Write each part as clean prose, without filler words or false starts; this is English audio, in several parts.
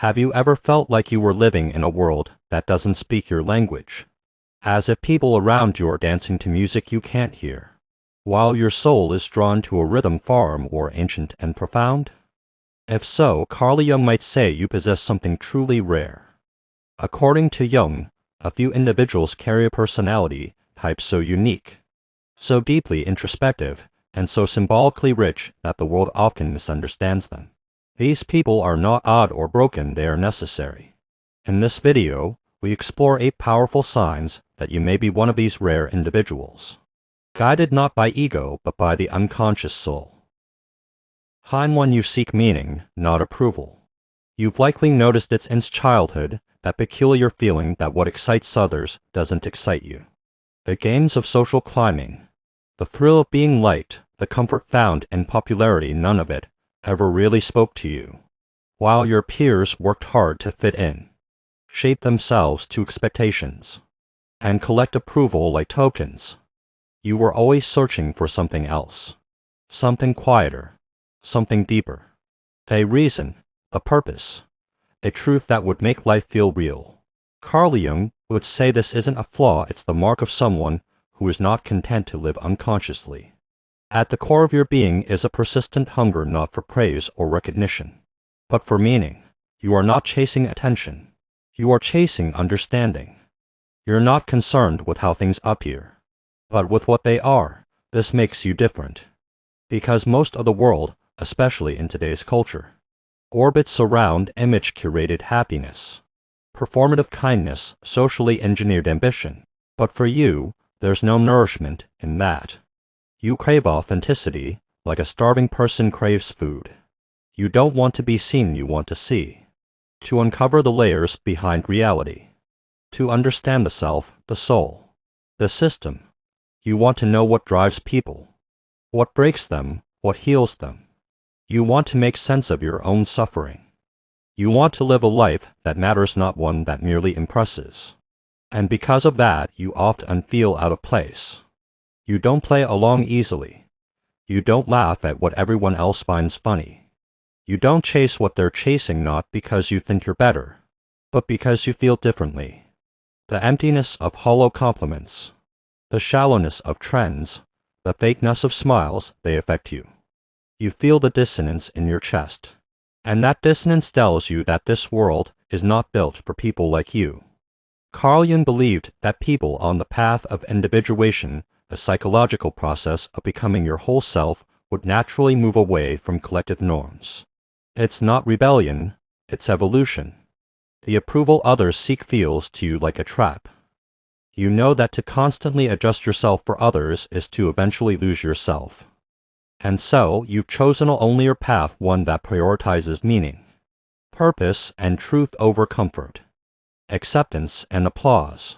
Have you ever felt like you were living in a world that doesn't speak your language? As if people around you are dancing to music you can't hear, while your soul is drawn to a rhythm far more ancient and profound? If so, Carl Jung might say you possess something truly rare. According to Jung, a few individuals carry a personality type so unique, so deeply introspective, and so symbolically rich that the world often misunderstands them. These people are not odd or broken, they are necessary. In this video, we explore 8 powerful signs that you may be one of these rare individuals, guided not by ego but by the unconscious soul. Sign 1. You seek meaning, not approval. You've likely noticed it since childhood, that peculiar feeling that what excites others doesn't excite you. The games of social climbing, the thrill of being liked, the comfort found in popularity, none of it ever really spoke to you. While your peers worked hard to fit in, shape themselves to expectations, and collect approval like tokens, you were always searching for something else, something quieter, something deeper, a reason, a purpose, a truth that would make life feel real. Carl Jung would say this isn't a flaw, it's the mark of someone who is not content to live unconsciously. At the core of your being is a persistent hunger not for praise or recognition, but for meaning. You are not chasing attention. You are chasing understanding. You're not concerned with how things appear, but with what they are. This makes you different, because most of the world, especially in today's culture, orbits around image-curated happiness, performative kindness, socially engineered ambition. But for you, there's no nourishment in that. You crave authenticity, like a starving person craves food. You don't want to be seen, you want to see. To uncover the layers behind reality. To understand the self, the soul, the system. You want to know what drives people, what breaks them, what heals them. You want to make sense of your own suffering. You want to live a life that matters, not one that merely impresses. And because of that, you often feel out of place. You don't play along easily. You don't laugh at what everyone else finds funny. You don't chase what they're chasing, not because you think you're better, but because you feel differently. The emptiness of hollow compliments, the shallowness of trends, the fakeness of smiles, they affect you. You feel the dissonance in your chest, and that dissonance tells you that this world is not built for people like you. Carl Jung believed that people on the path of individuation, the psychological process of becoming your whole self, would naturally move away from collective norms. It's not rebellion, it's evolution. The approval others seek feels to you like a trap. You know that to constantly adjust yourself for others is to eventually lose yourself. And so, you've chosen only your path, one that prioritizes meaning, purpose, and truth over comfort, acceptance and applause.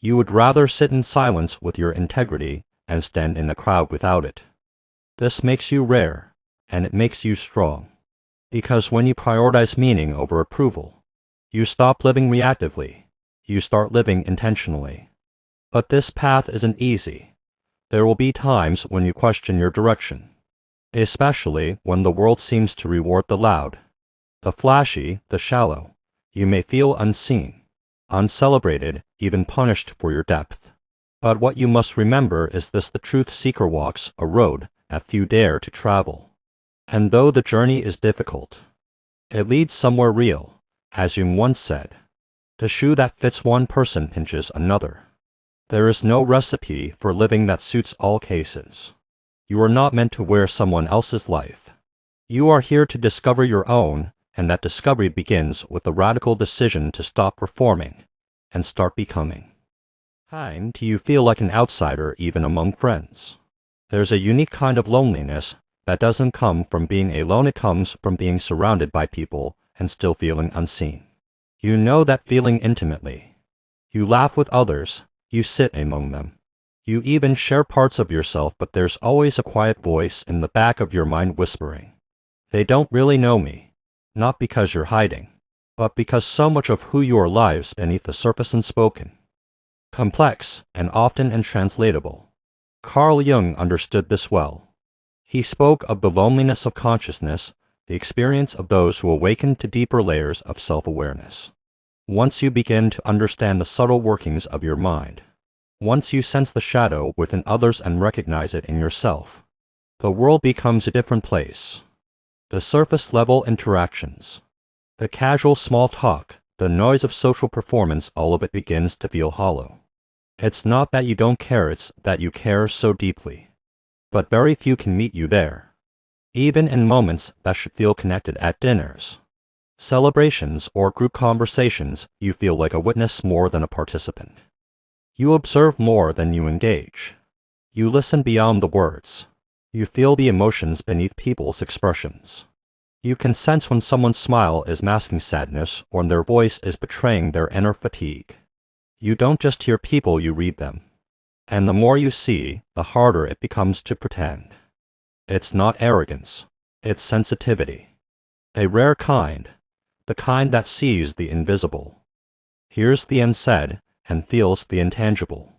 You would rather sit in silence with your integrity and stand in a crowd without it. This makes you rare, and it makes you strong. Because when you prioritize meaning over approval, you stop living reactively. You start living intentionally. But this path isn't easy. There will be times when you question your direction, especially when the world seems to reward the loud, the flashy, the shallow. You may feel unseen, uncelebrated, even punished for your depth. But what you must remember is this: the truth seeker walks a road that few dare to travel. And though the journey is difficult, it leads somewhere real. As Jung once said, the shoe that fits one person pinches another. There is no recipe for living that suits all cases. You are not meant to wear someone else's life. You are here to discover your own, and that discovery begins with the radical decision to stop performing and start becoming. Do you feel like an outsider even among friends? There's a unique kind of loneliness that doesn't come from being alone, it comes from being surrounded by people and still feeling unseen. You know that feeling intimately. You laugh with others, you sit among them. You even share parts of yourself, but there's always a quiet voice in the back of your mind whispering, "They don't really know me." Not because you're hiding, but because so much of who you are lies beneath the surface, unspoken, complex, and often untranslatable. Carl Jung understood this well. He spoke of the loneliness of consciousness, the experience of those who awaken to deeper layers of self-awareness. Once you begin to understand the subtle workings of your mind, once you sense the shadow within others and recognize it in yourself, the world becomes a different place. The surface-level interactions, the casual small talk, the noise of social performance, all of it begins to feel hollow. It's not that you don't care, it's that you care so deeply. But very few can meet you there. Even in moments that should feel connected, at dinners, celebrations, or group conversations, you feel like a witness more than a participant. You observe more than you engage. You listen beyond the words. You feel the emotions beneath people's expressions. You can sense when someone's smile is masking sadness or when their voice is betraying their inner fatigue. You don't just hear people, you read them. And the more you see, the harder it becomes to pretend. It's not arrogance, it's sensitivity. A rare kind, the kind that sees the invisible, hears the unsaid, and feels the intangible.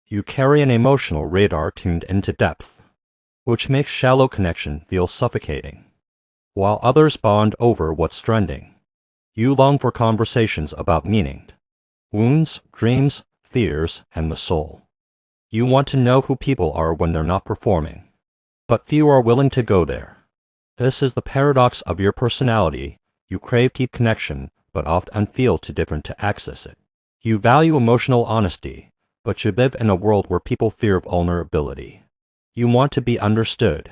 You carry an emotional radar tuned into depth, which makes shallow connection feel suffocating. While others bond over what's trending, you long for conversations about meaning, wounds, dreams, fears, and the soul. You want to know who people are when they're not performing, but few are willing to go there. This is the paradox of your personality. You crave deep connection, but often feel too different to access it. You value emotional honesty, but you live in a world where people fear vulnerability. You want to be understood,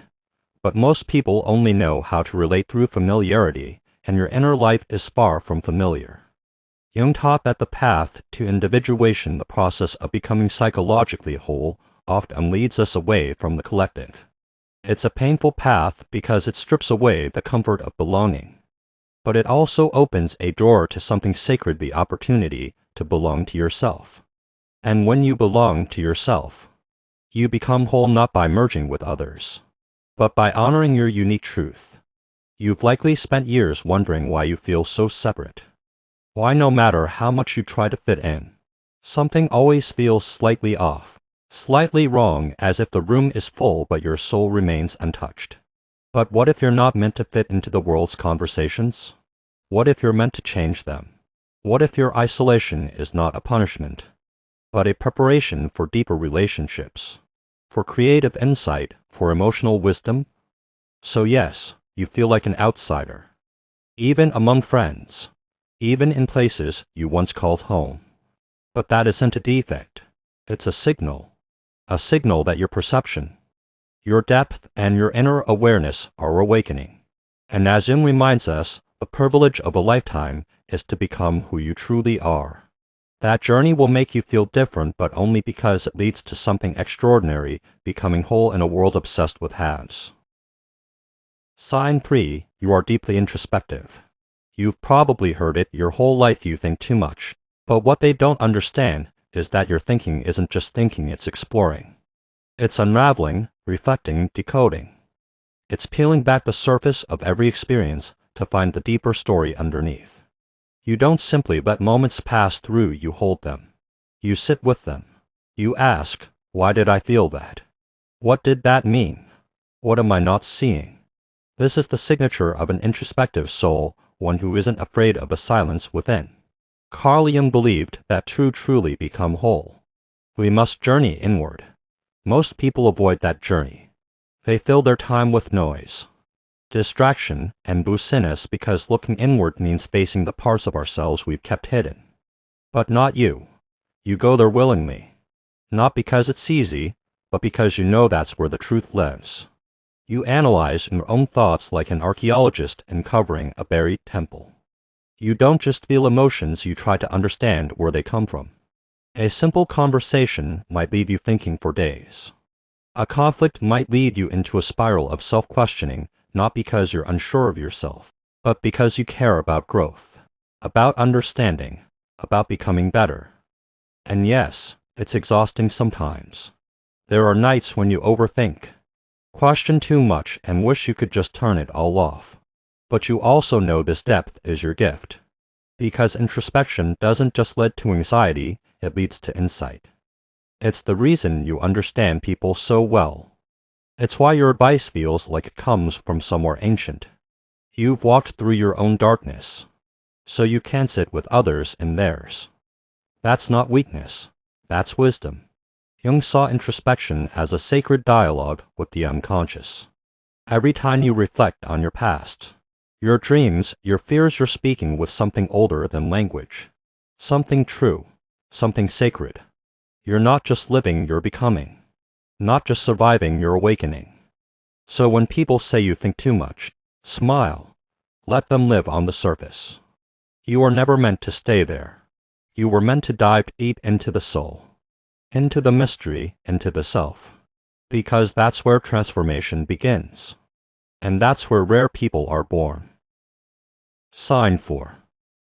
but most people only know how to relate through familiarity, and your inner life is far from familiar. Jung taught that the path to individuation, the process of becoming psychologically whole, often leads us away from the collective. It's a painful path because it strips away the comfort of belonging. But it also opens a door to something sacred, the opportunity to belong to yourself. And when you belong to yourself, you become whole not by merging with others, but by honoring your unique truth. You've likely spent years wondering why you feel so separate. Why, no matter how much you try to fit in, something always feels slightly off, slightly wrong, as if the room is full but your soul remains untouched. But what if you're not meant to fit into the world's conversations? What if you're meant to change them? What if your isolation is not a punishment, but a preparation for deeper relationships, for creative insight, for emotional wisdom? So yes, you feel like an outsider, even among friends, even in places you once called home. But that isn't a defect. It's a signal that your perception, your depth, and your inner awareness are awakening. And as Jung reminds us, the privilege of a lifetime is to become who you truly are. That journey will make you feel different, but only because it leads to something extraordinary, becoming whole in a world obsessed with halves. Sign 3. You are deeply introspective. You've probably heard it your whole life: you think too much. But what they don't understand is that your thinking isn't just thinking, it's exploring. It's unraveling, reflecting, decoding. It's peeling back the surface of every experience to find the deeper story underneath. You don't simply let moments pass through, you hold them. You sit with them. You ask, why did I feel that? What did that mean? What am I not seeing? This is the signature of an introspective soul, one who isn't afraid of the silence within. Carl Jung believed that to truly become whole, we must journey inward. Most people avoid that journey. They fill their time with noise, distraction, and busyness because looking inward means facing the parts of ourselves we've kept hidden. But not you. You go there willingly, not because it's easy, but because you know that's where the truth lives. You analyze your own thoughts like an archaeologist uncovering a buried temple. You don't just feel emotions, you try to understand where they come from. A simple conversation might leave you thinking for days. A conflict might lead you into a spiral of self-questioning, not because you're unsure of yourself, but because you care about growth, about understanding, about becoming better. And yes, it's exhausting sometimes. There are nights when you overthink, question too much, and wish you could just turn it all off. But you also know this depth is your gift, because introspection doesn't just lead to anxiety, it leads to insight. It's the reason you understand people so well. It's why your advice feels like it comes from somewhere ancient. You've walked through your own darkness, so you can sit with others in theirs. That's not weakness, that's wisdom. Jung saw introspection as a sacred dialogue with the unconscious. Every time you reflect on your past, your dreams, your fears, you're speaking with something older than language. Something true, something sacred. You're not just living, you're becoming. Not just surviving, you're awakening. So when people say you think too much, smile. Let them live on the surface. You are never meant to stay there. You were meant to dive deep into the soul, into the mystery, into the self. Because that's where transformation begins. And that's where rare people are born. Sign 4.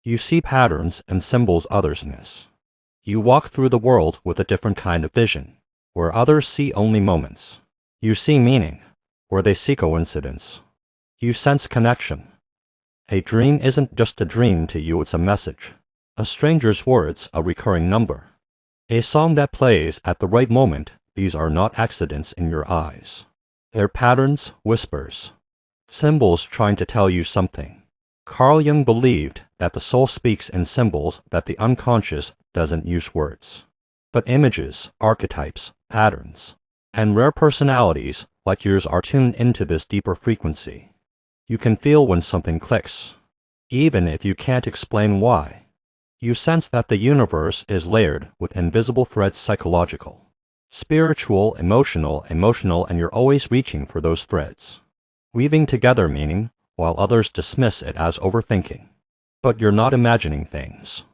You see patterns and symbols others miss. You walk through the world with a different kind of vision, where others see only moments. You see meaning, where they see coincidence. You sense connection. A dream isn't just a dream to you, it's a message. A stranger's words, a recurring number. A song that plays at the right moment. These are not accidents in your eyes. They're patterns, whispers, symbols trying to tell you something. Carl Jung believed that the soul speaks in symbols, that the unconscious doesn't use words, but images, archetypes, patterns. And rare personalities like yours are tuned into this deeper frequency. You can feel when something clicks, even if you can't explain why. You sense that the universe is layered with invisible threads, psychological, spiritual, emotional, and you're always reaching for those threads, weaving together meaning, while others dismiss it as overthinking. But you're not imagining things.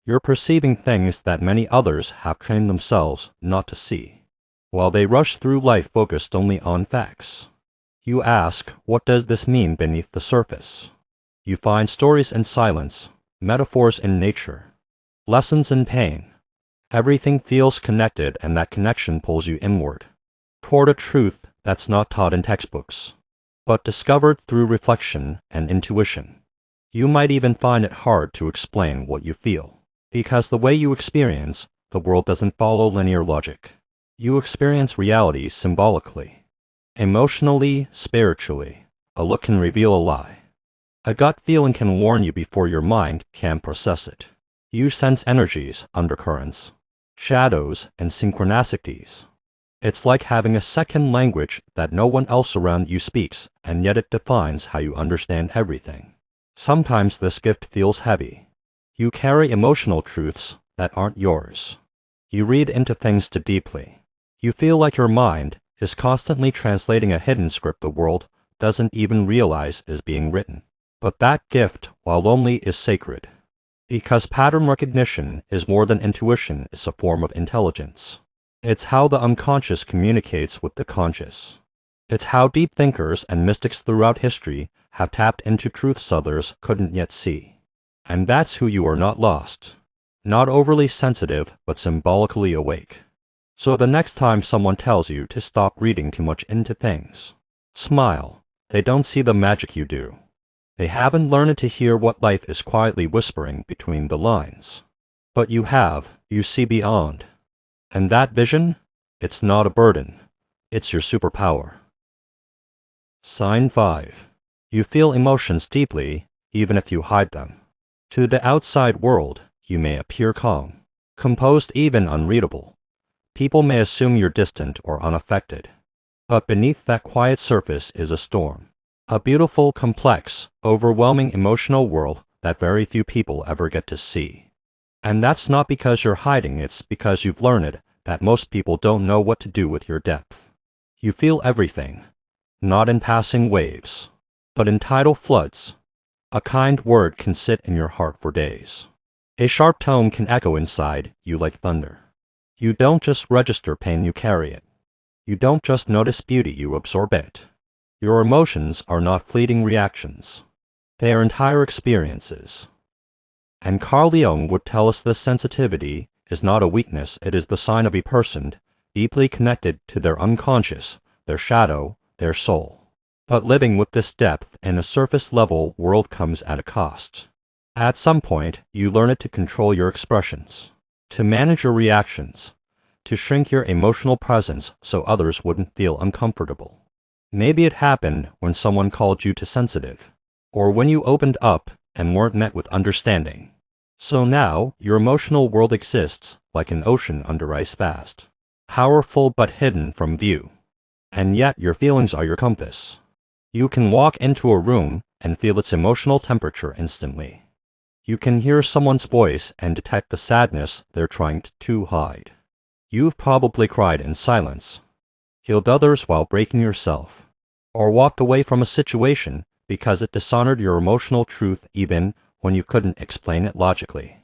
You're perceiving things that many others have trained themselves not to see, while they rush through life focused only on facts. You ask, what does this mean beneath the surface? You find stories in silence, metaphors in nature, lessons in pain. Everything feels connected, and that connection pulls you inward, toward a truth that's not taught in textbooks, but discovered through reflection and intuition. You might even find it hard to explain what you feel, because the way you experience the world doesn't follow linear logic. You experience reality symbolically, emotionally, spiritually. A look can reveal a lie. A gut feeling can warn you before your mind can process it. You sense energies, undercurrents, shadows, and synchronicities. It's like having a second language that no one else around you speaks, and yet it defines how you understand everything. Sometimes this gift feels heavy. You carry emotional truths that aren't yours. You read into things too deeply. You feel like your mind is constantly translating a hidden script the world doesn't even realize is being written. But that gift, while lonely, is sacred. Because pattern recognition is more than intuition, it's a form of intelligence. It's how the unconscious communicates with the conscious. It's how deep thinkers and mystics throughout history have tapped into truths others couldn't yet see. And that's who you are, not lost, not overly sensitive, but symbolically awake. So the next time someone tells you to stop reading too much into things, smile. They don't see the magic you do. They haven't learned to hear what life is quietly whispering between the lines. But you have, you see beyond. And that vision, it's not a burden. It's your superpower. Sign 5. You feel emotions deeply, even if you hide them. To the outside world, you may appear calm, composed, even unreadable. People may assume you're distant or unaffected. But beneath that quiet surface is a storm. A beautiful, complex, overwhelming emotional world that very few people ever get to see. And that's not because you're hiding, it's because you've learned that most people don't know what to do with your depth. You feel everything, not in passing waves, but in tidal floods. A kind word can sit in your heart for days. A sharp tone can echo inside you like thunder. You don't just register pain, you carry it. You don't just notice beauty, you absorb it. Your emotions are not fleeting reactions. They are entire experiences. And Carl Jung would tell us this sensitivity is not a weakness, it is the sign of a person deeply connected to their unconscious, their shadow, their soul. But living with this depth in a surface-level world comes at a cost. At some point, you learn it to control your expressions, to manage your reactions, to shrink your emotional presence so others wouldn't feel uncomfortable. Maybe it happened when someone called you too sensitive. or when you opened up and weren't met with understanding. So now, your emotional world exists like an ocean under ice fast, powerful but hidden from view. And yet your feelings are your compass. You can walk into a room and feel its emotional temperature instantly. You can hear someone's voice and detect the sadness they're trying to hide. You've probably cried in silence, healed others while breaking yourself, or walked away from a situation because it dishonored your emotional truth even when you couldn't explain it logically.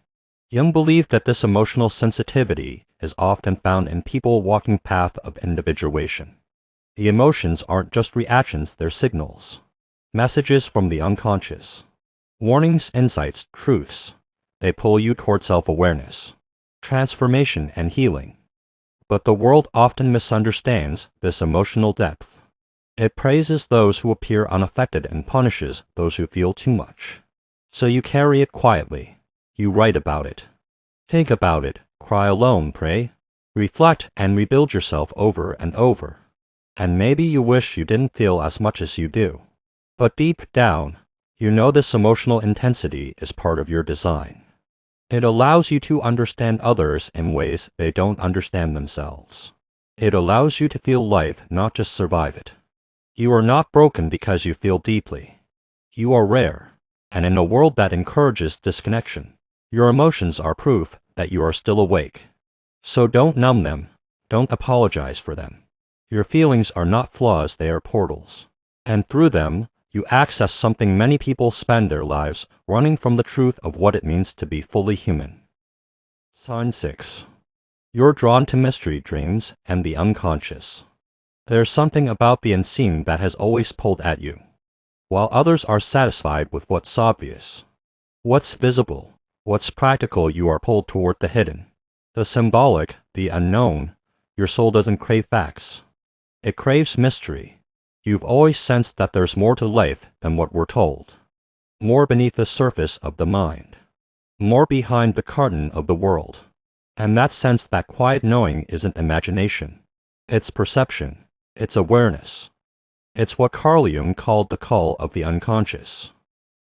Jung believed that this emotional sensitivity is often found in people walking the path of individuation. The emotions aren't just reactions, they're signals, messages from the unconscious, warnings, insights, truths. They pull you toward self-awareness, transformation, and healing. But the world often misunderstands this emotional depth. It praises those who appear unaffected and punishes those who feel too much. So you carry it quietly. You write about it. Think about it. Cry alone, pray. Reflect and rebuild yourself over and over. And maybe you wish you didn't feel as much as you do. But deep down, you know this emotional intensity is part of your design. It allows you to understand others in ways they don't understand themselves. It allows you to feel life, not just survive it. You are not broken because you feel deeply. You are rare, and in a world that encourages disconnection, your emotions are proof that you are still awake. So don't numb them, don't apologize for them. Your feelings are not flaws, they are portals. And through them, you access something many people spend their lives running from, the truth of what it means to be fully human. Sign 6. You're drawn to mystery, dreams, and the unconscious. There's something about the unseen that has always pulled at you, while others are satisfied with what's obvious. What's visible, what's practical, you are pulled toward the hidden, the symbolic, the unknown. Your soul doesn't crave facts. It craves mystery. You've always sensed that there's more to life than what we're told. More beneath the surface of the mind. More behind the curtain of the world. And that sense, that quiet knowing, isn't imagination. It's perception. It's awareness. It's what Carl Jung called the call of the unconscious.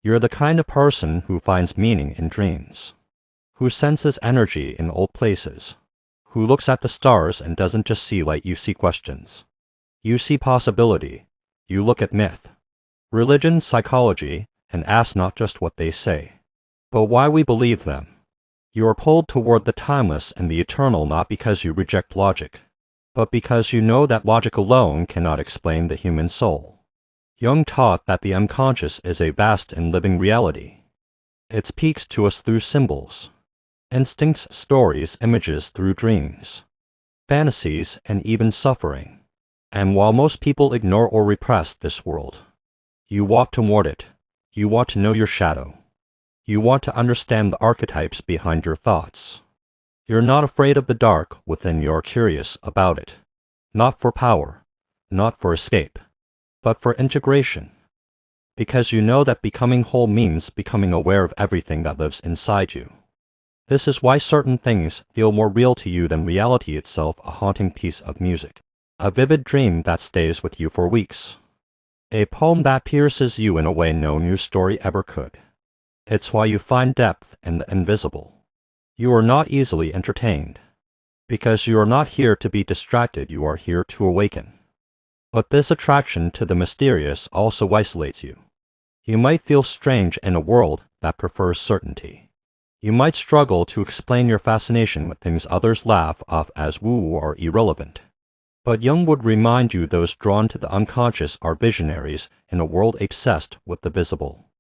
You're the kind of person who finds meaning in dreams, who senses energy in old places, who looks at the stars and doesn't just see light, you see questions. You see possibility. You look at myth, religion, psychology, and ask not just what they say, but why we believe them. You are pulled toward the timeless and the eternal, not because you reject logic, but because you know that logic alone cannot explain the human soul. Jung taught that the unconscious is a vast and living reality. It speaks to us through symbols, instincts, stories, images, through dreams, fantasies, and even suffering. And while most people ignore or repress this world, you walk toward it. You want to know your shadow. You want to understand the archetypes behind your thoughts. You're not afraid of the dark within, you're curious about it. Not for power, not for escape, but for integration. Because you know that becoming whole means becoming aware of everything that lives inside you. This is why certain things feel more real to you than reality itself, a haunting piece of music, a vivid dream that stays with you for weeks, a poem that pierces you in a way no news story ever could. It's why you find depth in the invisible. You are not easily entertained, because you are not here to be distracted, you are here to awaken. But this attraction to the mysterious also isolates you. You might feel strange in a world that prefers certainty. You might struggle to explain your fascination with things others laugh off as woo or irrelevant. But Jung would remind you those drawn to the unconscious are visionaries in a world obsessed with the visible.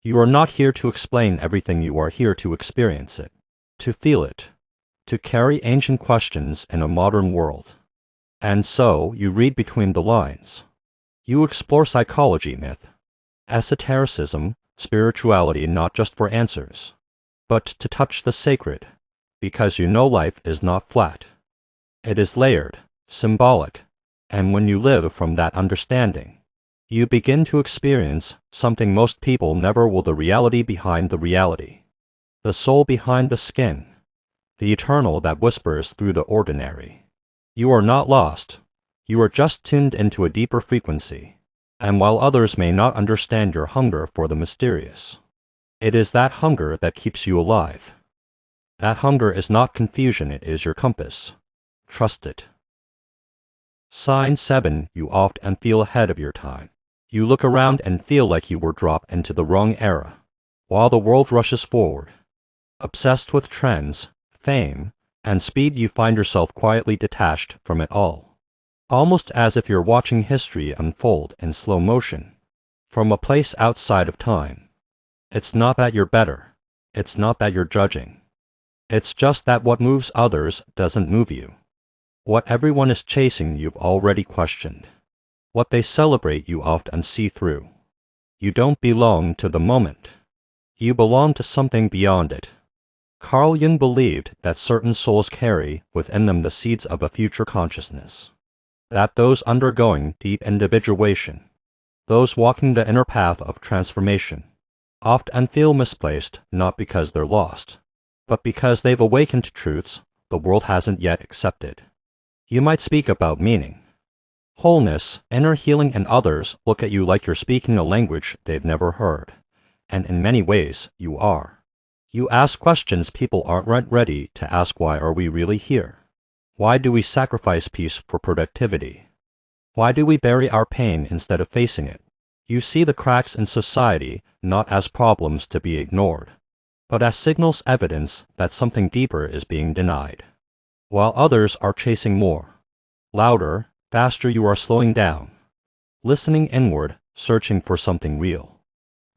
You are not here to explain everything, you are here to experience it, to feel it, to carry ancient questions in a modern world. And so, you read between the lines. You explore psychology, myth, esotericism, spirituality, not just for answers, but to touch the sacred, because you know life is not flat. It is layered, symbolic, and when you live from that understanding, you begin to experience something most people never will: the reality behind the reality, the soul behind the skin, the eternal that whispers through the ordinary. You are not lost. You are just tuned into a deeper frequency, And while others may not understand your hunger for the mysterious, it is that hunger that keeps you alive. That hunger is not confusion, it is your compass. Trust it. Sign 7. You often feel ahead of your time. You look around and feel like you were dropped into the wrong era, while the world rushes forward. Obsessed with trends, fame, and speed, you find yourself quietly detached from it all. Almost as if you're watching history unfold in slow motion, from a place outside of time. It's not that you're better. It's not that you're judging. It's just that what moves others doesn't move you. What everyone is chasing you've already questioned. What they celebrate you often see through. You don't belong to the moment. You belong to something beyond it. Carl Jung believed that certain souls carry within them the seeds of a future consciousness. That those undergoing deep individuation, those walking the inner path of transformation, often feel misplaced not because they're lost, but because they've awakened to truths the world hasn't yet accepted. You might speak about meaning, wholeness, inner healing, and others look at you like you're speaking a language they've never heard. And in many ways, you are. You ask questions people aren't ready to ask. Why are we really here? Why do we sacrifice peace for productivity? Why do we bury our pain instead of facing it? You see the cracks in society not as problems to be ignored, but as signals, evidence that something deeper is being denied. While others are chasing more, louder, faster, you are slowing down, listening inward, searching for something real.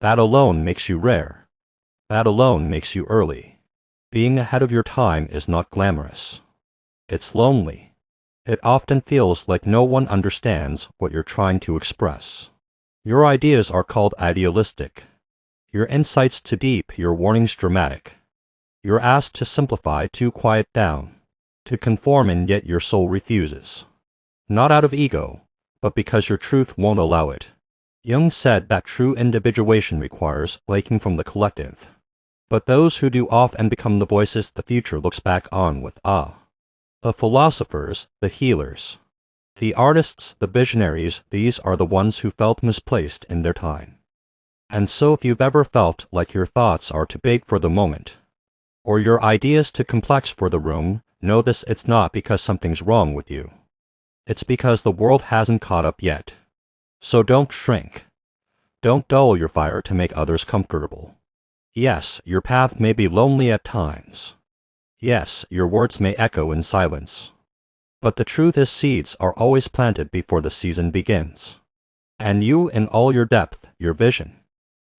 That alone makes you rare. That alone makes you early. Being ahead of your time is not glamorous. It's lonely. It often feels like no one understands what you're trying to express. Your ideas are called idealistic. Your insights too deep, your warnings dramatic. You're asked to simplify, to quiet down, to conform, and yet your soul refuses. Not out of ego, but because your truth won't allow it. Jung said that true individuation requires waking from the collective. But those who do often become the voices the future looks back on with awe. The philosophers, the healers, the artists, the visionaries, these are the ones who felt misplaced in their time. And so if you've ever felt like your thoughts are too big for the moment, or your ideas too complex for the room, know this: it's not because something's wrong with you. It's because the world hasn't caught up yet. So don't shrink. Don't dull your fire to make others comfortable. Yes, your path may be lonely at times. Yes, your words may echo in silence. But the truth is, seeds are always planted before the season begins. And you, in all your depth, your vision,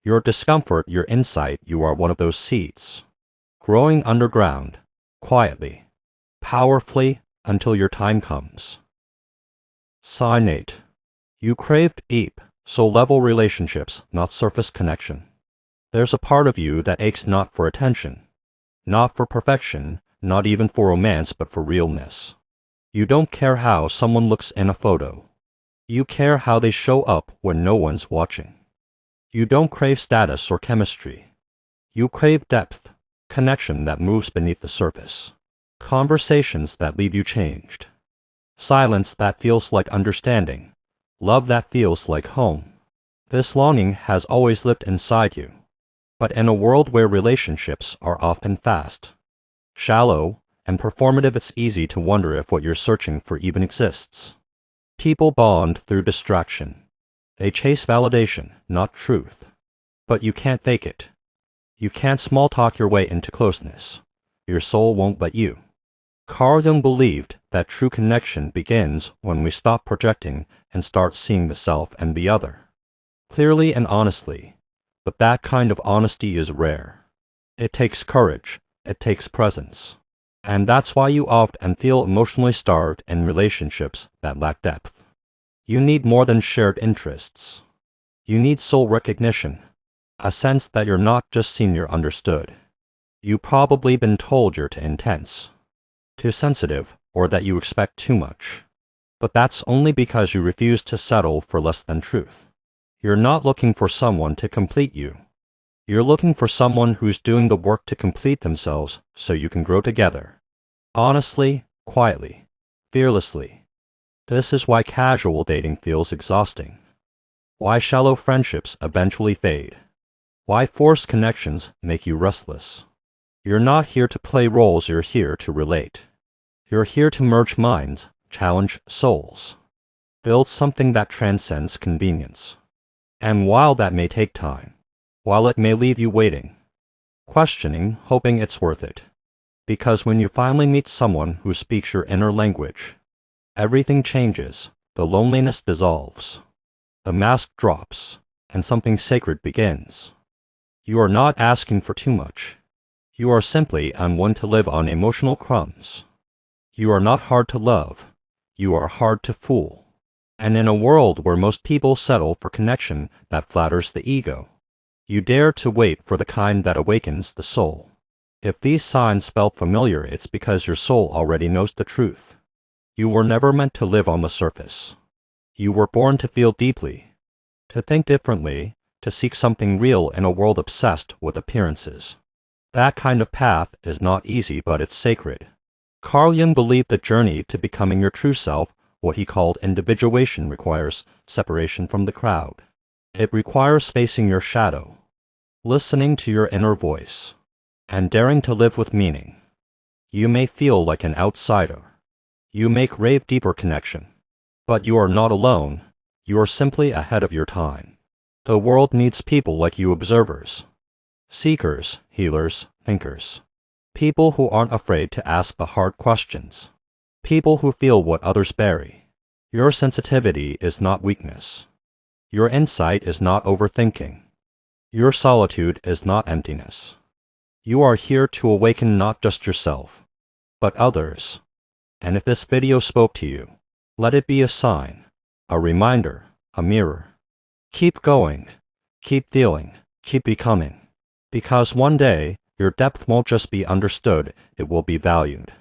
your discomfort, your insight, you are one of those seeds, growing underground, quietly, powerfully, until your time comes. Sign 8. You crave deep, soul-level relationships, not surface connection. There's a part of you that aches not for attention, not for perfection, not even for romance, but for realness. You don't care how someone looks in a photo. You care how they show up when no one's watching. You don't crave status or chemistry. You crave depth, connection that moves beneath the surface, conversations that leave you changed, silence that feels like understanding, love that feels like home. This longing has always lived inside you, but in a world where relationships are often fast, shallow, and performative, it's easy to wonder if what you're searching for even exists. People bond through distraction. They chase validation, not truth. But you can't fake it. You can't small talk your way into closeness. Your soul won't let you. Carl Jung believed that true connection begins when we stop projecting and start seeing the self and the other, clearly and honestly. But that kind of honesty is rare. It takes courage. It takes presence. And that's why you often feel emotionally starved in relationships that lack depth. You need more than shared interests. You need soul recognition, a sense that you're not just seen, you're understood. You've probably been told you're too intense, too sensitive, or that you expect too much. But that's only because you refuse to settle for less than truth. You're not looking for someone to complete you. You're looking for someone who's doing the work to complete themselves so you can grow together. Honestly, quietly, fearlessly. This is why casual dating feels exhausting. Why shallow friendships eventually fade. Why forced connections make you restless. You're not here to play roles, you're here to relate. You're here to merge minds, challenge souls. Build something that transcends convenience. And while that may take time, while it may leave you waiting, questioning, hoping it's worth it. Because when you finally meet someone who speaks your inner language, everything changes, the loneliness dissolves, the mask drops, and something sacred begins. You are not asking for too much. You are simply unwilling to live on emotional crumbs. You are not hard to love. You are hard to fool. And in a world where most people settle for connection that flatters the ego, you dare to wait for the kind that awakens the soul. If these signs felt familiar, it's because your soul already knows the truth. You were never meant to live on the surface. You were born to feel deeply, to think differently, to seek something real in a world obsessed with appearances. That kind of path is not easy, but it's sacred. Carl Jung believed the journey to becoming your true self, what he called individuation, requires separation from the crowd. It requires facing your shadow, listening to your inner voice, and daring to live with meaning. You may feel like an outsider. You may crave deeper connection. But you are not alone. You are simply ahead of your time. The world needs people like you, observers, seekers, healers, thinkers. People who aren't afraid to ask the hard questions. People who feel what others bury. Your sensitivity is not weakness. Your insight is not overthinking. Your solitude is not emptiness. You are here to awaken not just yourself, but others. And if this video spoke to you, let it be a sign, a reminder, a mirror. Keep going, keep feeling, keep becoming. Because one day, your depth won't just be understood, it will be valued.